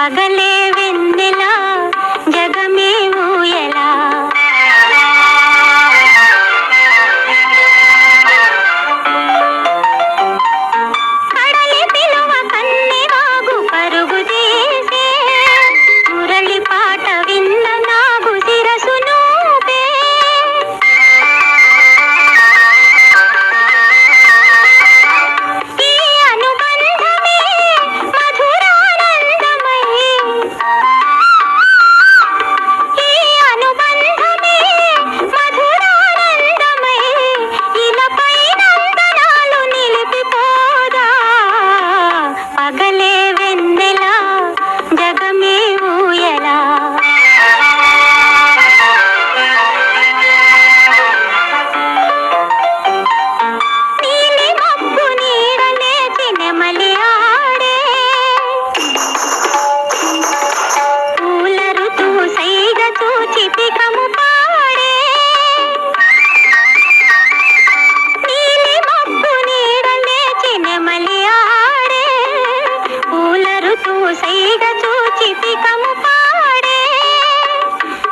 పగలే వెన్నెల జగమే ఊయలా కడలి పిలువ కన్నెవాగు పరుగు తీసే మురళి పాట విన్న నాగు శిరసు నూపే ఈ అనుబంధమే మధురానందమై ఈ అనుబంధమే మధురానందమై ఇలపై నందనాలు నిలిపిపోదా పగలే వెన్నెల జగమే ఊయలా నీలి మబ్బు నీడలేచి నెమలి ఆడే పూల ఋతువు సైగ చూచి పికము పాడే నీలి మబ్బు నీడలేచి నెమలి ఆడే పూల ఋతువు సైగ చూచి పికము పాడే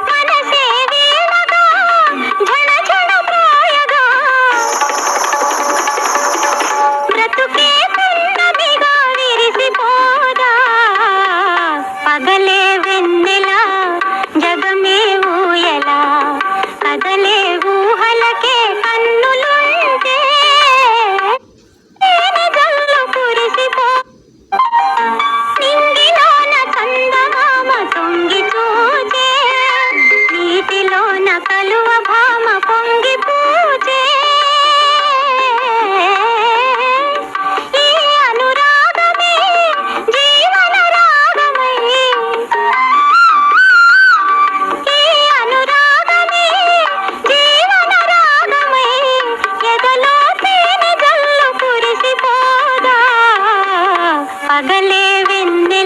మనసే వీణగా ఝణ ఝణ ప్రాయగా బ్రతుకే పున్నమిగా విరిసిపోదా పగలే వెన్నెల జగమే ఊయలా కదలే ఊహలకే కన్నులుంటే తేనె జల్లు కురిసిపో నింగిలోన చందమామ తొంగి చూచే నీటిలోన కలువ భామ పొంగి పూచే ఈ అనురాగమే జీవన రాగమై ఈ అనురాగమే జీవన రాగమై ఎదలో తేనె జల్లు కురిసిపోదా పగలే వెన్నెల